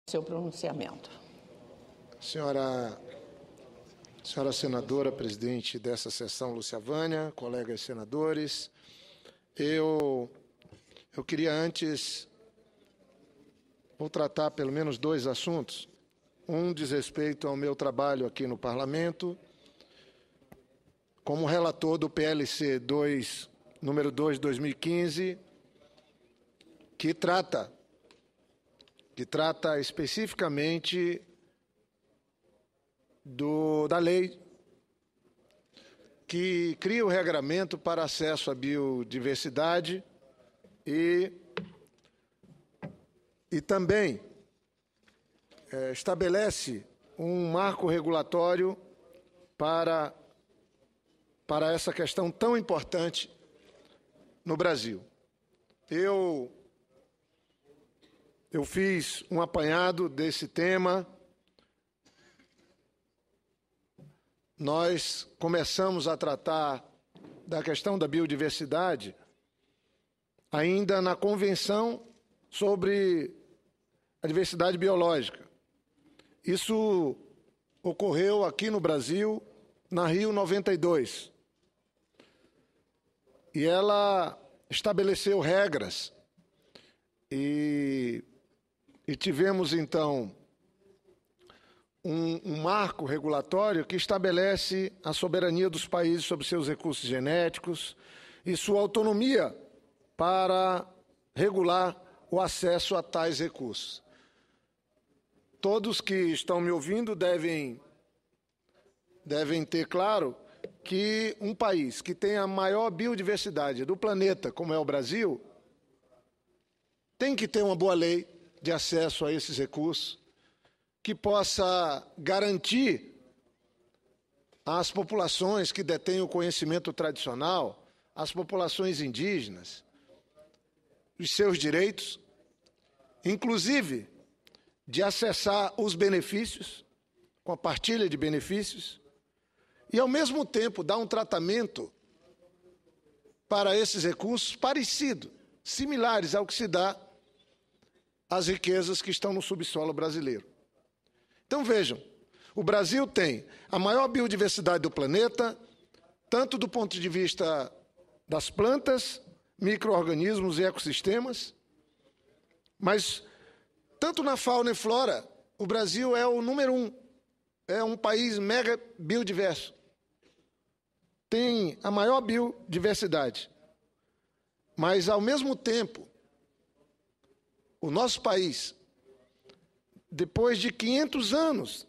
seu pronunciamento. Senhora senadora, presidente dessa sessão, Lúcia Vânia, colegas senadores, eu queria antes, vou tratar pelo menos dois assuntos. Um diz respeito ao meu trabalho aqui no Parlamento, como relator do PLC número 2 de 2015, que trata especificamente da lei que cria o regramento para acesso à biodiversidade e também estabelece um marco regulatório para essa questão tão importante no Brasil. Eu fiz um apanhado desse tema. Nós começamos a tratar da questão da biodiversidade ainda na Convenção sobre a Diversidade Biológica. Isso ocorreu aqui no Brasil, na Rio 92. E ela estabeleceu regras e tivemos, então, um marco regulatório que estabelece a soberania dos países sobre seus recursos genéticos e sua autonomia para regular o acesso a tais recursos. Todos que estão me ouvindo devem ter claro que um país que tem a maior biodiversidade do planeta, como é o Brasil, tem que ter uma boa lei de acesso a esses recursos, que possa garantir às populações que detêm o conhecimento tradicional, às populações indígenas, os seus direitos, inclusive de acessar os benefícios, com a partilha de benefícios, e, ao mesmo tempo, dar um tratamento para esses recursos parecido, similares ao que se dá às riquezas que estão no subsolo brasileiro. Então, vejam, o Brasil tem a maior biodiversidade do planeta, tanto do ponto de vista das plantas, micro-organismos e ecossistemas, mas, tanto na fauna e flora, o Brasil é o número 1, é um país mega biodiverso. Tem a maior biodiversidade. Mas, ao mesmo tempo, o nosso país, depois de 500 anos,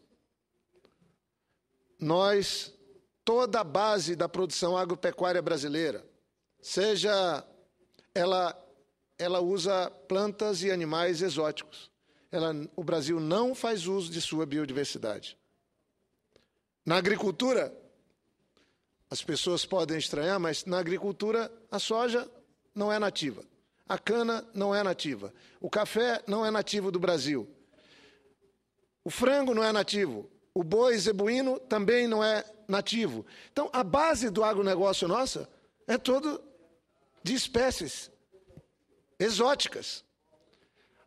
toda a base da produção agropecuária brasileira, seja ela usa plantas e animais exóticos. O Brasil não faz uso de sua biodiversidade. Na agricultura, as pessoas podem estranhar, mas na agricultura a soja não é nativa, a cana não é nativa, o café não é nativo do Brasil. O frango não é nativo, o boi zebuíno também não é nativo. Então, a base do agronegócio nossa é todo de espécies exóticas.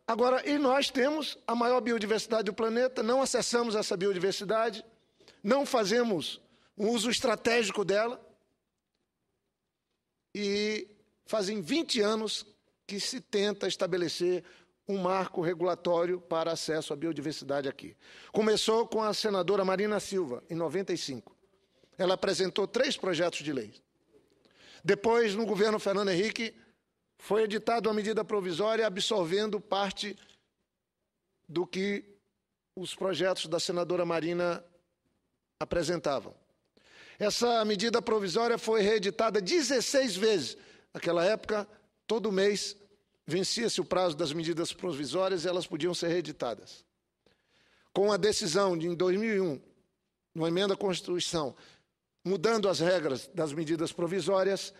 Agora, e nós temos a maior biodiversidade do planeta, não acessamos essa biodiversidade, não fazemos um uso estratégico dela, e fazem 20 anos que se tenta estabelecer um marco regulatório para acesso à biodiversidade aqui. Começou com a senadora Marina Silva, em 95. Ela apresentou 3 projetos de lei. Depois, no governo Fernando Henrique, foi editada uma medida provisória absolvendo parte do que os projetos da senadora Marina apresentavam. Essa medida provisória foi reeditada 16 vezes. Naquela época, todo mês, vencia-se o prazo das medidas provisórias e elas podiam ser reeditadas. Com a decisão de, em 2001, uma emenda à Constituição, mudando as regras das medidas provisórias,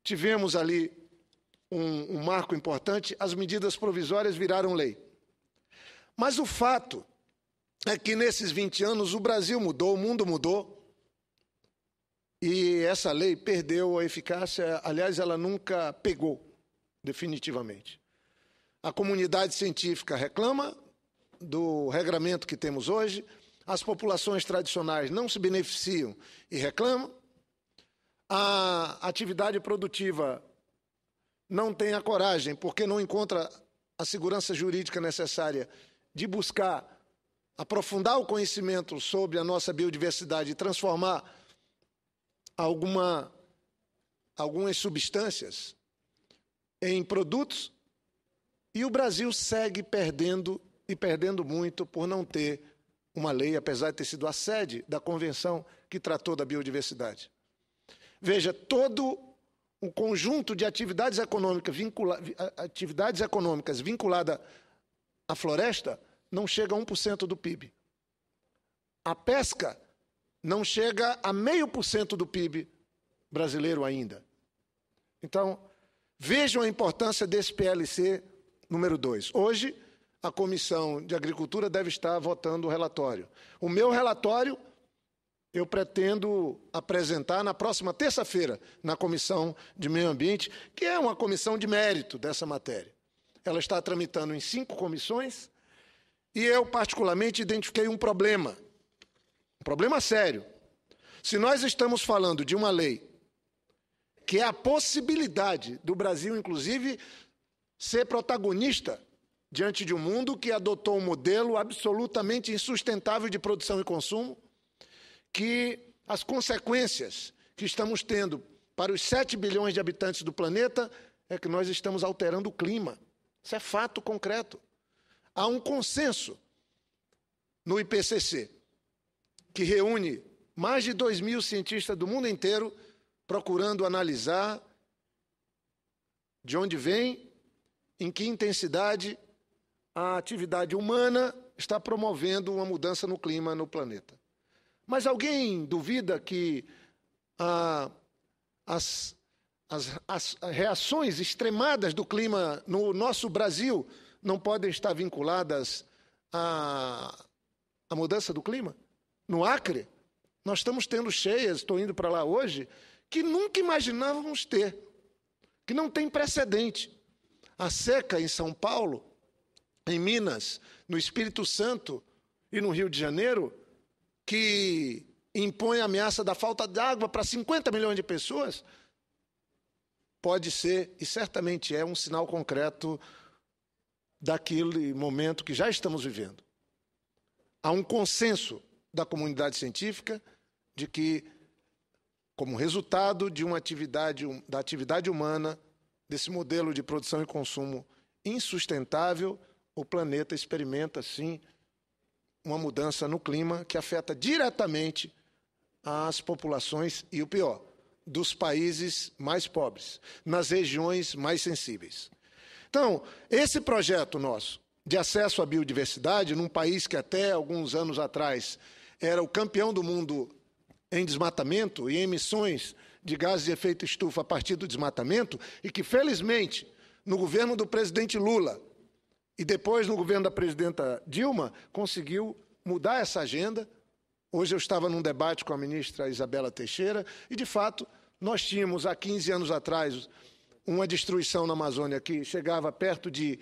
tivemos ali um marco importante, as medidas provisórias viraram lei. Mas o fato é que nesses 20 anos o Brasil mudou, o mundo mudou, e essa lei perdeu a eficácia, aliás, ela nunca pegou definitivamente. A comunidade científica reclama, do regramento que temos hoje, as populações tradicionais não se beneficiam e reclamam, a atividade produtiva não tem a coragem, porque não encontra a segurança jurídica necessária de buscar aprofundar o conhecimento sobre a nossa biodiversidade e transformar algumas substâncias em produtos, e o Brasil segue perdendo, e perdendo muito, por não ter uma lei, apesar de ter sido a sede da convenção que tratou da biodiversidade. Veja, todo o conjunto de atividades econômicas vinculadas à floresta não chega a 1% do PIB. A pesca não chega a 0,5% do PIB brasileiro ainda. Então, vejam a importância desse PLC número 2. Hoje, a Comissão de Agricultura deve estar votando o relatório. O meu relatório eu pretendo apresentar na próxima terça-feira na Comissão de Meio Ambiente, que é uma comissão de mérito dessa matéria. Ela está tramitando em 5 comissões e eu, particularmente, identifiquei um problema sério. Se nós estamos falando de uma lei que é a possibilidade do Brasil, inclusive, ser protagonista diante de um mundo que adotou um modelo absolutamente insustentável de produção e consumo, que as consequências que estamos tendo para os 7 bilhões de habitantes do planeta é que nós estamos alterando o clima. Isso é fato concreto. Há um consenso no IPCC, que reúne mais de 2.000 cientistas do mundo inteiro procurando analisar de onde vem, em que intensidade a atividade humana está promovendo uma mudança no clima no planeta. Mas alguém duvida que as reações extremadas do clima no nosso Brasil não podem estar vinculadas à mudança do clima? No Acre, nós estamos tendo cheias, estou indo para lá hoje, que nunca imaginávamos ter, que não tem precedente. A seca em São Paulo, em Minas, no Espírito Santo e no Rio de Janeiro, que impõe a ameaça da falta de água para 50 milhões de pessoas, pode ser, e certamente é, um sinal concreto daquele momento que já estamos vivendo. Há um consenso da comunidade científica de que, como resultado de da atividade humana, desse modelo de produção e consumo insustentável, o planeta experimenta, sim, uma mudança no clima que afeta diretamente as populações e, o pior, dos países mais pobres, nas regiões mais sensíveis. Então, esse projeto nosso de acesso à biodiversidade, num país que até alguns anos atrás era o campeão do mundo em desmatamento e emissões de gases de efeito estufa a partir do desmatamento, e que, felizmente, no governo do presidente Lula e depois no governo da presidenta Dilma, conseguiu mudar essa agenda. Hoje eu estava num debate com a ministra Isabela Teixeira e, de fato, nós tínhamos, há 15 anos atrás, uma destruição na Amazônia que chegava perto de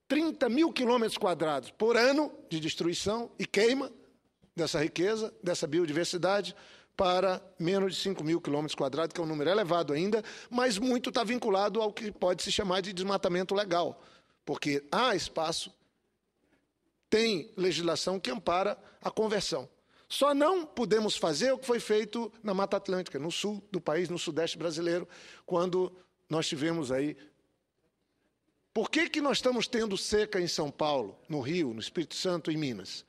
30 mil quilômetros quadrados por ano de destruição e queima dessa riqueza, dessa biodiversidade, para menos de 5 mil quilômetros quadrados, que é um número elevado ainda, mas muito está vinculado ao que pode se chamar de desmatamento legal, porque há espaço, tem legislação que ampara a conversão. Só não podemos fazer o que foi feito na Mata Atlântica, no sul do país, no sudeste brasileiro, quando nós tivemos aí. Por que nós estamos tendo seca em São Paulo, no Rio, no Espírito Santo e em Minas?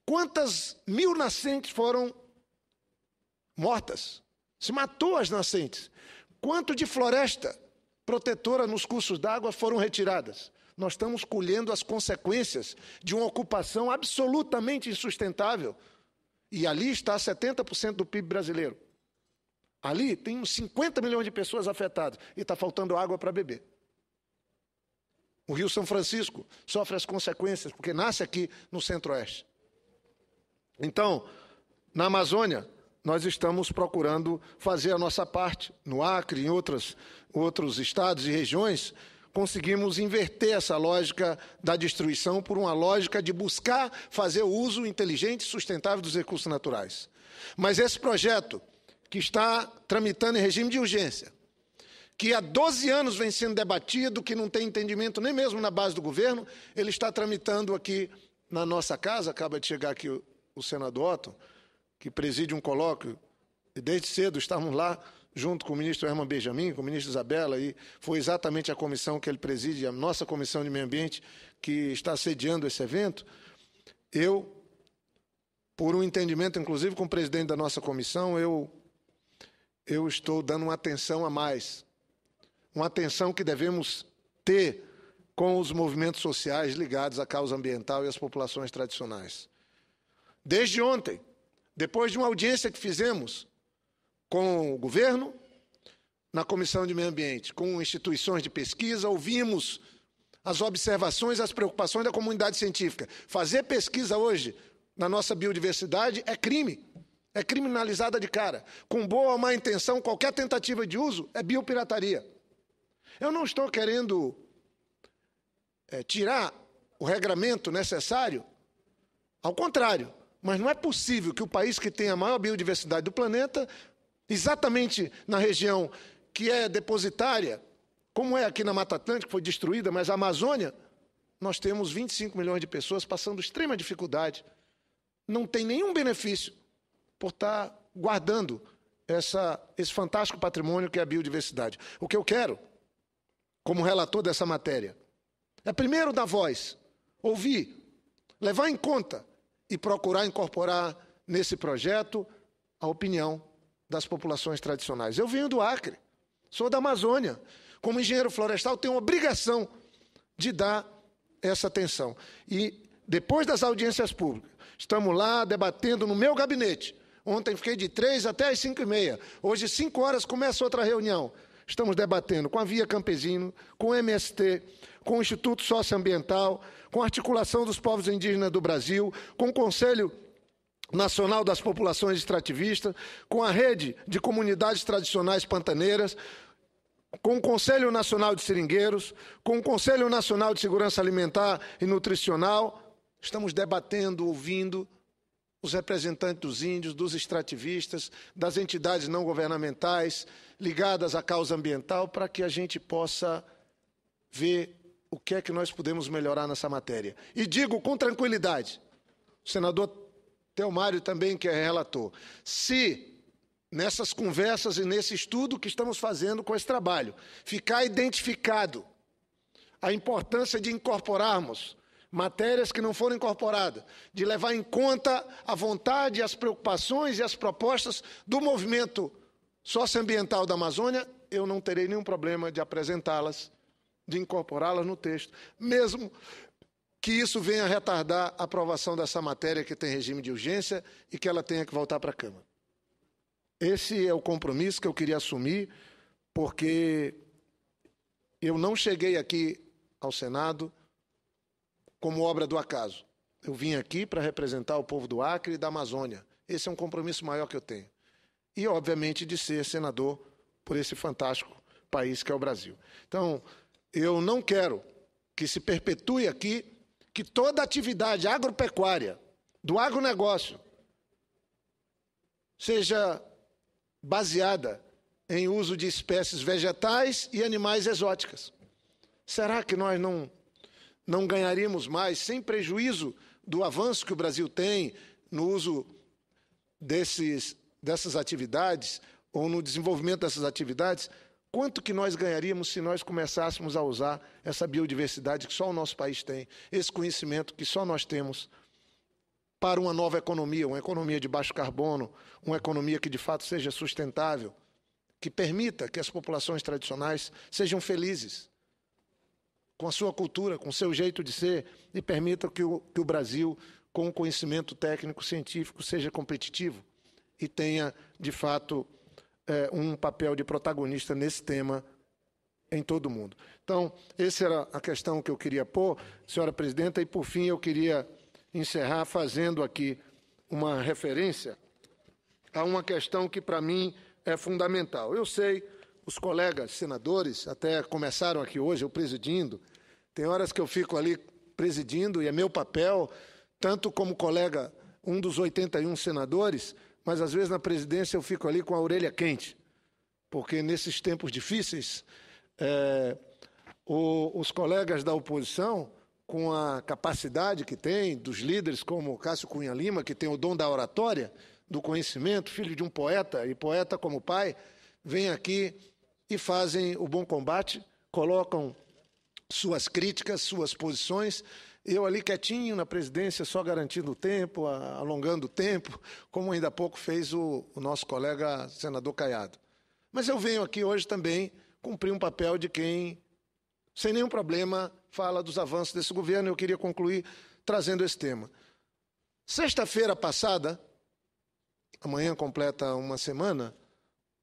Quantas mil nascentes foram mortas? Se matou as nascentes. Quanto de floresta protetora nos cursos d'água foram retiradas? Nós estamos colhendo as consequências de uma ocupação absolutamente insustentável. E ali está 70% do PIB brasileiro. Ali tem uns 50 milhões de pessoas afetadas e está faltando água para beber. O Rio São Francisco sofre as consequências, porque nasce aqui no Centro-Oeste. Então, na Amazônia, nós estamos procurando fazer a nossa parte, no Acre, em outros estados e regiões, conseguimos inverter essa lógica da destruição por uma lógica de buscar fazer o uso inteligente e sustentável dos recursos naturais. Mas esse projeto, que está tramitando em regime de urgência, que há 12 anos vem sendo debatido, que não tem entendimento nem mesmo na base do governo, ele está tramitando aqui na nossa casa. Acaba de chegar aqui o senador Otton, que preside um colóquio, e desde cedo estávamos lá, junto com o ministro Herman Benjamin, com o ministro Isabela, e foi exatamente a comissão que ele preside, a nossa Comissão de Meio Ambiente, que está sediando esse evento. Eu, por um entendimento, inclusive, com o presidente da nossa comissão, eu estou dando uma atenção a mais, uma atenção que devemos ter com os movimentos sociais ligados à causa ambiental e às populações tradicionais. Desde ontem, depois de uma audiência que fizemos com o governo, na Comissão de Meio Ambiente, com instituições de pesquisa, ouvimos as observações, as preocupações da comunidade científica. Fazer pesquisa hoje na nossa biodiversidade é crime, é criminalizada de cara. Com boa ou má intenção, qualquer tentativa de uso é biopirataria. Eu não estou querendo tirar o regramento necessário, ao contrário, mas não é possível que o país que tem a maior biodiversidade do planeta, exatamente na região que é depositária, como é aqui na Mata Atlântica, que foi destruída, mas a Amazônia, nós temos 25 milhões de pessoas passando extrema dificuldade. Não tem nenhum benefício por estar guardando esse fantástico patrimônio que é a biodiversidade. O que eu quero, como relator dessa matéria, é primeiro dar voz, ouvir, levar em conta e procurar incorporar nesse projeto a opinião das populações tradicionais. Eu venho do Acre, sou da Amazônia. Como engenheiro florestal, tenho a obrigação de dar essa atenção. E depois das audiências públicas, estamos lá debatendo no meu gabinete. Ontem fiquei de 3 até as 5h30. Hoje, 5 horas, começa outra reunião. Estamos debatendo com a Via Campesino, com o MST, com o Instituto Socioambiental, com a Articulação dos Povos Indígenas do Brasil, com o Conselho Nacional das Populações Extrativistas, com a Rede de Comunidades Tradicionais Pantaneiras, com o Conselho Nacional de Seringueiros, com o Conselho Nacional de Segurança Alimentar e Nutricional. Estamos debatendo, ouvindo os representantes dos índios, dos extrativistas, das entidades não governamentais ligadas à causa ambiental, para que a gente possa ver o que é que nós podemos melhorar nessa matéria. E digo com tranquilidade, o senador Theomário também, que é relator, se nessas conversas e nesse estudo que estamos fazendo com esse trabalho, ficar identificado a importância de incorporarmos matérias que não foram incorporadas, de levar em conta a vontade, as preocupações e as propostas do movimento socioambiental da Amazônia, eu não terei nenhum problema de apresentá-las, de incorporá-las no texto, mesmo que isso venha retardar a aprovação dessa matéria que tem regime de urgência e que ela tenha que voltar para a Câmara. Esse é o compromisso que eu queria assumir, porque eu não cheguei aqui ao Senado como obra do acaso. Eu vim aqui para representar o povo do Acre e da Amazônia. Esse é um compromisso maior que eu tenho. E, obviamente, de ser senador por esse fantástico país que é o Brasil. Então, eu não quero que se perpetue aqui que toda atividade agropecuária, do agronegócio, seja baseada em uso de espécies vegetais e animais exóticas. Será que nós não ganharíamos mais, sem prejuízo do avanço que o Brasil tem no uso dessas atividades, ou no desenvolvimento dessas atividades? Quanto que nós ganharíamos se nós começássemos a usar essa biodiversidade que só o nosso país tem, esse conhecimento que só nós temos, para uma nova economia, uma economia de baixo carbono, uma economia que de fato seja sustentável, que permita que as populações tradicionais sejam felizes com a sua cultura, com o seu jeito de ser, e permita que o Brasil, com o conhecimento técnico, científico, seja competitivo e tenha, de fato, um papel de protagonista nesse tema em todo o mundo. Então, essa era a questão que eu queria pôr, senhora presidenta, e, por fim, eu queria encerrar fazendo aqui uma referência a uma questão que, para mim, é fundamental. Eu sei, os colegas senadores até começaram aqui hoje, eu presidindo. Tem horas que eu fico ali presidindo, e é meu papel, tanto como colega, um dos 81 senadores, mas às vezes na presidência eu fico ali com a orelha quente, porque nesses tempos difíceis, os colegas da oposição, com a capacidade que tem, dos líderes como Cássio Cunha Lima, que tem o dom da oratória, do conhecimento, filho de um poeta, e poeta como pai, vêm aqui e fazem o bom combate, colocam suas críticas, suas posições. Eu ali quietinho na presidência, só garantindo o tempo, alongando o tempo, como ainda há pouco fez o nosso colega senador Caiado. Mas eu venho aqui hoje também cumprir um papel de quem, sem nenhum problema, fala dos avanços desse governo. Eu queria concluir trazendo esse tema. Sexta-feira passada, amanhã completa uma semana,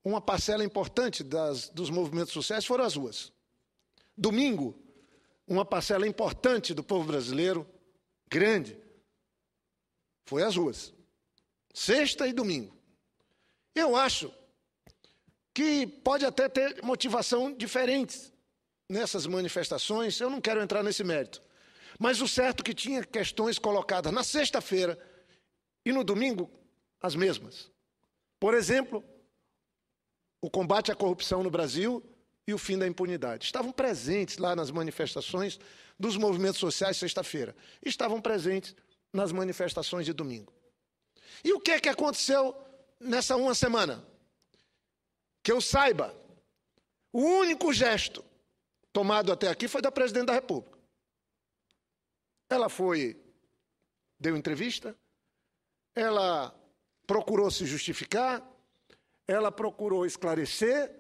uma parcela importante dos movimentos sociais foram as ruas. Domingo, uma parcela importante do povo brasileiro, grande, foi às ruas. Sexta e domingo. Eu acho que pode até ter motivação diferentes nessas manifestações, eu não quero entrar nesse mérito. Mas o certo é que tinha questões colocadas na sexta-feira e no domingo, as mesmas. Por exemplo, o combate à corrupção no Brasil e o fim da impunidade. Estavam presentes lá nas manifestações dos movimentos sociais sexta-feira. Estavam presentes nas manifestações de domingo. E o que é que aconteceu nessa uma semana? Que eu saiba, o único gesto tomado até aqui foi da presidente da República. Ela deu entrevista, ela procurou se justificar, ela procurou esclarecer,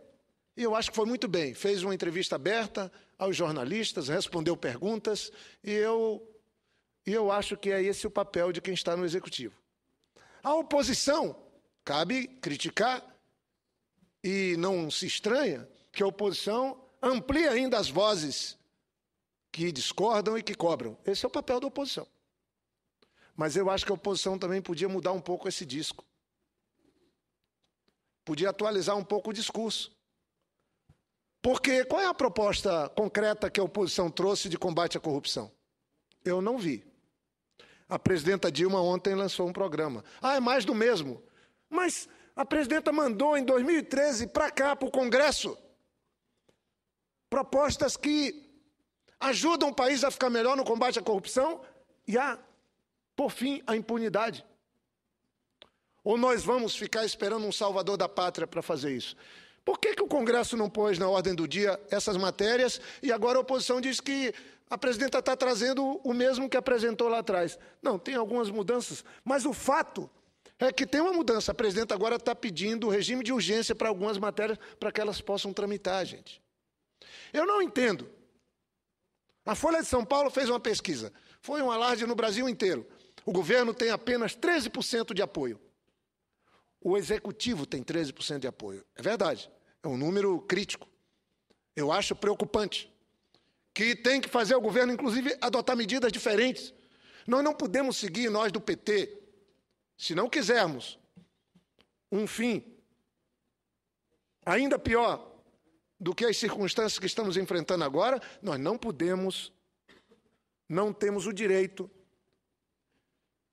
e eu acho que foi muito bem. Fez uma entrevista aberta aos jornalistas, respondeu perguntas, e eu acho que é esse o papel de quem está no Executivo. A oposição, cabe criticar, e não se estranha que a oposição amplie ainda as vozes que discordam e que cobram. Esse é o papel da oposição. Mas eu acho que a oposição também podia mudar um pouco esse disco. Podia atualizar um pouco o discurso. Porque qual é a proposta concreta que a oposição trouxe de combate à corrupção? Eu não vi. A presidenta Dilma ontem lançou um programa. É mais do mesmo. Mas a presidenta mandou em 2013 para cá, para o Congresso, propostas que ajudam o país a ficar melhor no combate à corrupção e por fim, a impunidade. Ou nós vamos ficar esperando um salvador da pátria para fazer isso? Por que o Congresso não pôs na ordem do dia essas matérias e agora a oposição diz que a presidenta está trazendo o mesmo que apresentou lá atrás? Não, tem algumas mudanças, mas o fato é que tem uma mudança. A presidenta agora está pedindo regime de urgência para algumas matérias para que elas possam tramitar, gente. Eu não entendo. A Folha de São Paulo fez uma pesquisa. Foi um alarde no Brasil inteiro. O governo tem apenas 13% de apoio. O Executivo tem 13% de apoio. É verdade. É um número crítico. Eu acho preocupante. Que tem que fazer o governo, inclusive, adotar medidas diferentes. Nós não podemos seguir, nós do PT, se não quisermos um fim ainda pior do que as circunstâncias que estamos enfrentando agora, nós não temos o direito,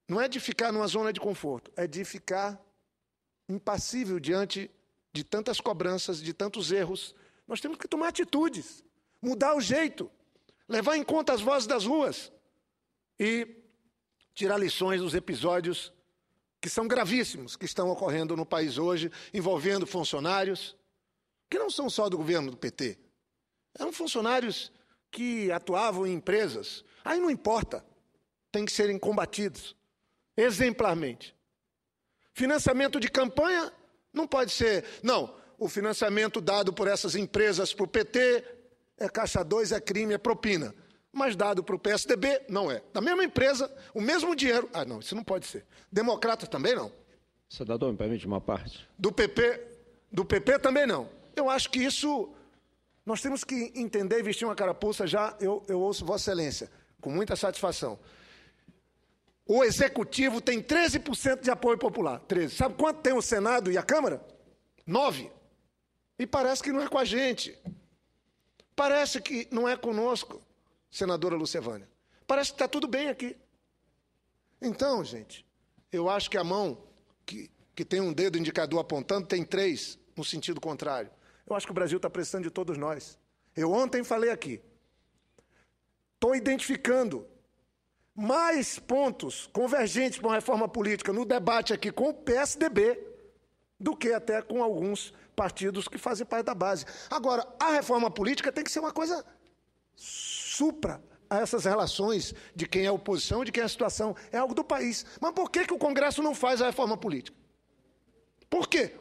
não é de ficar numa zona de conforto, é de ficar impassível diante de tantas cobranças, de tantos erros. Nós temos que tomar atitudes, mudar o jeito, levar em conta as vozes das ruas e tirar lições dos episódios que são gravíssimos, que estão ocorrendo no país hoje, envolvendo funcionários, que não são só do governo do PT. Eram funcionários que atuavam em empresas. Aí não importa, tem que serem combatidos exemplarmente. Financiamento de campanha não pode ser... Não, o financiamento dado por essas empresas para o PT é caixa 2, é crime, é propina. Mas dado para o PSDB, não é. Da mesma empresa, o mesmo dinheiro... não, isso não pode ser. Democrata também não. Senador, me permite uma parte? Do PP também não. Eu acho que isso... Nós temos que entender e vestir uma carapuça já, eu ouço Vossa Excelência, com muita satisfação. O Executivo tem 13% de apoio popular. 13%. Sabe quanto tem o Senado e a Câmara? 9%. E parece que não é com a gente. Parece que não é conosco, senadora Lucevânia. Parece que está tudo bem aqui. Então, gente, eu acho que a mão que tem um dedo indicador apontando tem 3 no sentido contrário. Eu acho que o Brasil está precisando de todos nós. Eu ontem falei aqui. Estou identificando mais pontos convergentes para uma reforma política no debate aqui com o PSDB do que até com alguns partidos que fazem parte da base. Agora, a reforma política tem que ser uma coisa supra a essas relações de quem é oposição e de quem é a situação. É algo do país. Mas por que o Congresso não faz a reforma política? Por quê?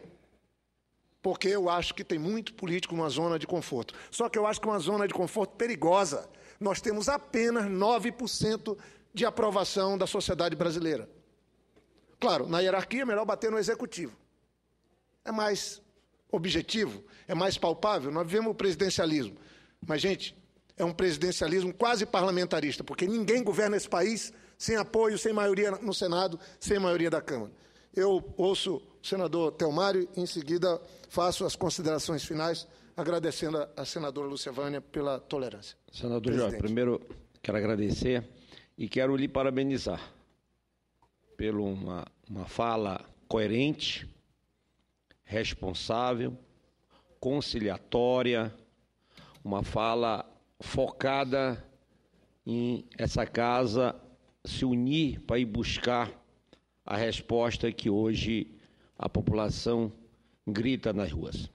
Porque eu acho que tem muito político numa zona de conforto. Só que eu acho que é uma zona de conforto perigosa. Nós temos apenas 9% de aprovação da sociedade brasileira. Claro, na hierarquia é melhor bater no executivo. É mais objetivo, é mais palpável. Nós vivemos o presidencialismo. Mas, gente, é um presidencialismo quase parlamentarista, porque ninguém governa esse país sem apoio, sem maioria no Senado, sem maioria da Câmara. Eu ouço o senador Telmário e, em seguida, faço as considerações finais, agradecendo a senadora Lucevânia pela tolerância. Senador Jorge, primeiro quero agradecer e quero lhe parabenizar por uma fala coerente, responsável, conciliatória, uma fala focada em essa casa se unir para ir buscar a resposta que hoje a população grita nas ruas.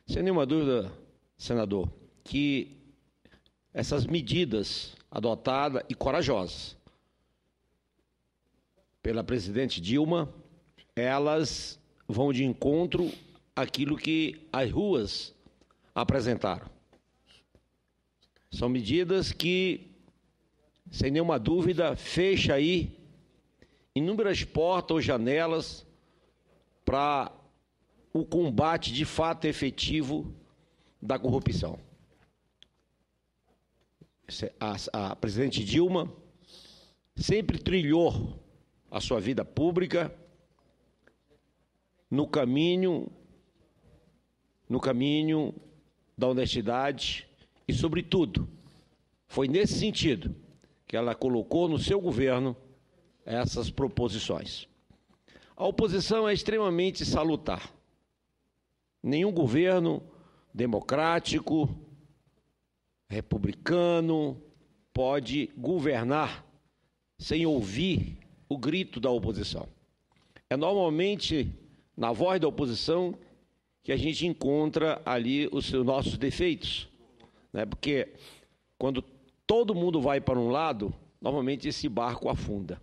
Sem nenhuma dúvida, senador, que essas medidas adotadas e corajosas pela presidente Dilma, elas vão de encontro àquilo que as ruas apresentaram. São medidas que, sem nenhuma dúvida, fecha aí inúmeras portas ou janelas para o combate de fato efetivo da corrupção. A presidente Dilma sempre trilhou a sua vida pública no caminho da honestidade e, sobretudo, foi nesse sentido que ela colocou no seu governo essas proposições. A oposição é extremamente salutar. Nenhum governo democrático, republicano, pode governar sem ouvir o grito da oposição. É normalmente na voz da oposição que a gente encontra ali os nossos defeitos, né? Porque quando todo mundo vai para um lado, normalmente esse barco afunda.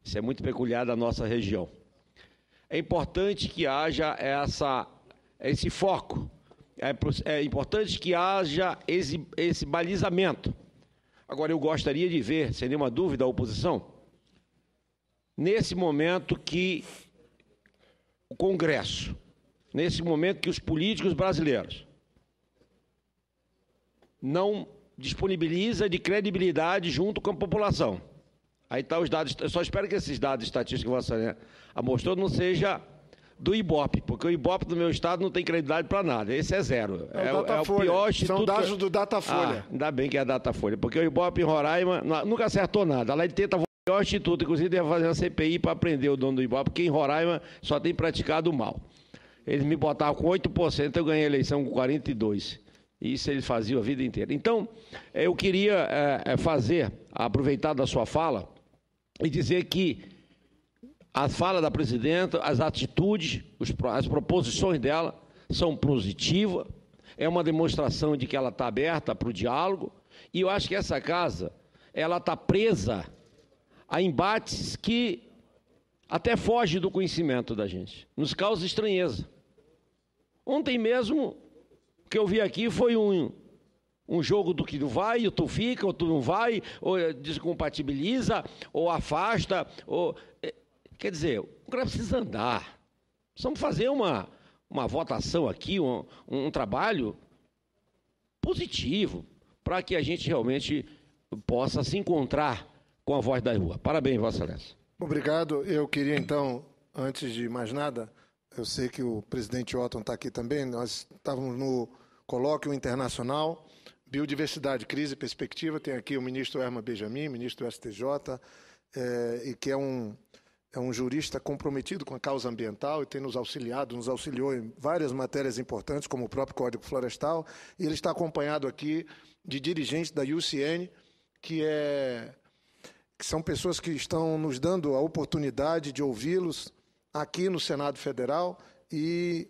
Isso é muito peculiar da nossa região. É importante que haja esse foco, é importante que haja esse balizamento. Agora, eu gostaria de ver, sem nenhuma dúvida, a oposição, nesse momento que o Congresso, nesse momento que os políticos brasileiros não disponibiliza de credibilidade junto com a população. Aí estão os dados, eu só espero que esses dados estatísticos que você mostrou não seja do IBOP, porque o IBOP do meu estado não tem credibilidade para nada, esse é zero. É o pior instituto. São dados do Datafolha. Ainda bem que é a Datafolha, porque o IBOP em Roraima nunca acertou nada. Lá ele tenta o pior instituto, inclusive deve fazer uma CPI para prender o dono do IBOP, porque em Roraima só tem praticado mal. Eles me botavam com 8%, eu ganhei a eleição com 42%. Isso eles faziam a vida inteira. Então, eu queria aproveitar da sua fala e dizer que a fala da presidenta, as atitudes, as proposições dela são positivas, é uma demonstração de que ela está aberta para o diálogo, e eu acho que essa casa ela está presa a embates que até fogem do conhecimento da gente, nos causa estranheza. Ontem mesmo, o que eu vi aqui foi um jogo do que não vai, ou tu fica, ou tu não vai, ou descompatibiliza, ou afasta, ou... Quer dizer, o Congresso precisa andar. Precisamos fazer uma votação aqui, um trabalho positivo, para que a gente realmente possa se encontrar com a voz da rua. Parabéns, Vossa Excelência. Obrigado. Eu queria, então, antes de mais nada, eu sei que o presidente Otton está aqui também, nós estávamos no colóquio internacional, Biodiversidade, Crise e Perspectiva, tem aqui o ministro Herman Benjamin, ministro do STJ, e que é um jurista comprometido com a causa ambiental e tem nos auxiliou em várias matérias importantes, como o próprio Código Florestal, e ele está acompanhado aqui de dirigentes da UCN, que são pessoas que estão nos dando a oportunidade de ouvi-los aqui no Senado Federal e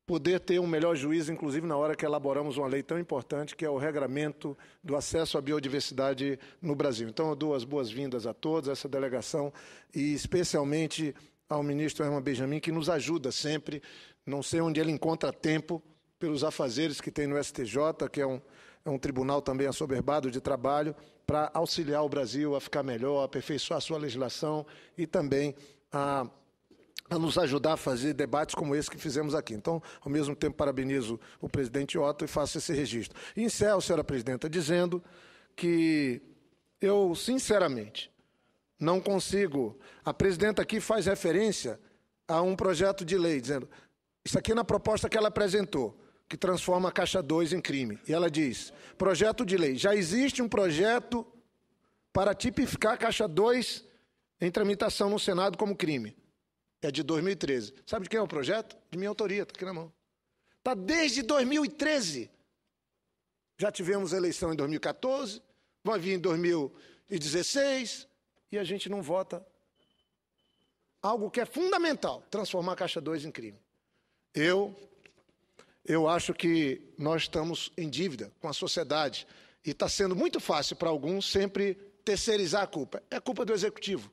poder ter um melhor juízo, inclusive na hora que elaboramos uma lei tão importante, que é o regramento do acesso à biodiversidade no Brasil. Então, eu dou as boas-vindas a todos, a essa delegação, e especialmente ao ministro Herman Benjamin, que nos ajuda sempre, não sei onde ele encontra tempo, pelos afazeres que tem no STJ, que é um tribunal também assoberbado de trabalho, para auxiliar o Brasil a ficar melhor, a aperfeiçoar a sua legislação e também a nos ajudar a fazer debates como esse que fizemos aqui. Então, ao mesmo tempo, parabenizo o presidente Otton e faço esse registro. E encerro, senhora presidenta, dizendo que eu, sinceramente, não consigo... A presidenta aqui faz referência a um projeto de lei, dizendo... Isso aqui é na proposta que ela apresentou, que transforma a Caixa 2 em crime. E ela diz, projeto de lei, já existe um projeto para tipificar a Caixa 2 em tramitação no Senado como crime. É de 2013. Sabe de quem é o projeto? De minha autoria, está aqui na mão. Está desde 2013. Já tivemos eleição em 2014, vai vir em 2016, e a gente não vota. Algo que é fundamental, transformar a Caixa 2 em crime. Eu acho que nós estamos em dívida com a sociedade, e está sendo muito fácil para alguns sempre terceirizar a culpa. É culpa do Executivo.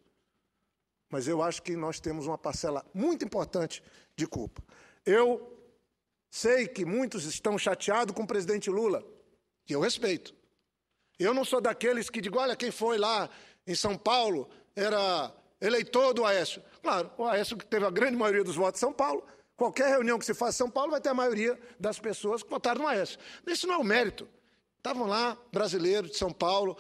Mas eu acho que nós temos uma parcela muito importante de culpa. Eu sei que muitos estão chateados com o presidente Lula, que eu respeito. Eu não sou daqueles que digo, olha, quem foi lá em São Paulo era eleitor do Aécio. Claro, o Aécio que teve a grande maioria dos votos em São Paulo, qualquer reunião que se faça em São Paulo vai ter a maioria das pessoas que votaram no Aécio. Isso não é um mérito. Estavam lá brasileiros de São Paulo,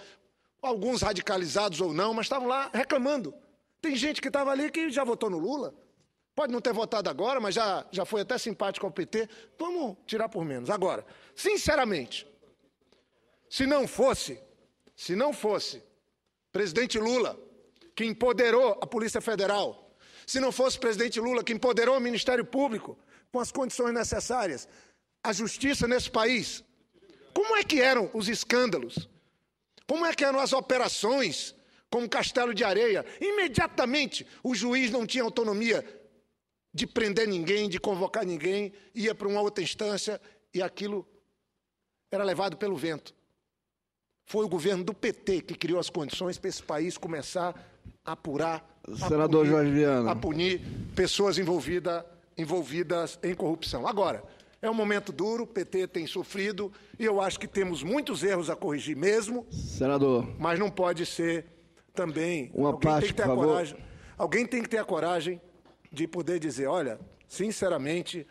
alguns radicalizados ou não, mas estavam lá reclamando. Tem gente que estava ali que já votou no Lula. Pode não ter votado agora, mas já foi até simpático ao PT. Vamos tirar por menos. Agora, sinceramente, se não fosse presidente Lula que empoderou a Polícia Federal, se não fosse presidente Lula que empoderou o Ministério Público com as condições necessárias, a justiça nesse país, como é que eram os escândalos? Como é que eram as operações como Castelo de Areia? Imediatamente o juiz não tinha autonomia de prender ninguém, de convocar ninguém, ia para uma outra instância e aquilo era levado pelo vento. Foi o governo do PT que criou as condições para esse país começar a apurar, senador Jorge Viana, a punir pessoas envolvidas em corrupção. Agora, é um momento duro, o PT tem sofrido e eu acho que temos muitos erros a corrigir mesmo, senador, mas não pode ser também... Alguém tem que ter a coragem de poder dizer, olha, sinceramente,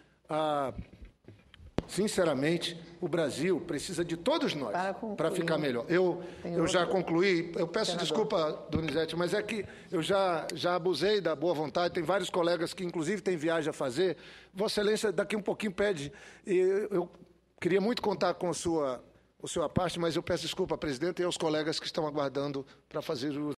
o Brasil precisa de todos nós para ficar melhor. Eu já concluí, eu peço desculpa, Donizete, mas é que eu já abusei da boa vontade, tem vários colegas que inclusive têm viagem a fazer. Vossa Excelência daqui um pouquinho pede, eu queria muito contar com a sua parte, mas eu peço desculpa, presidente, e aos colegas que estão aguardando para fazer o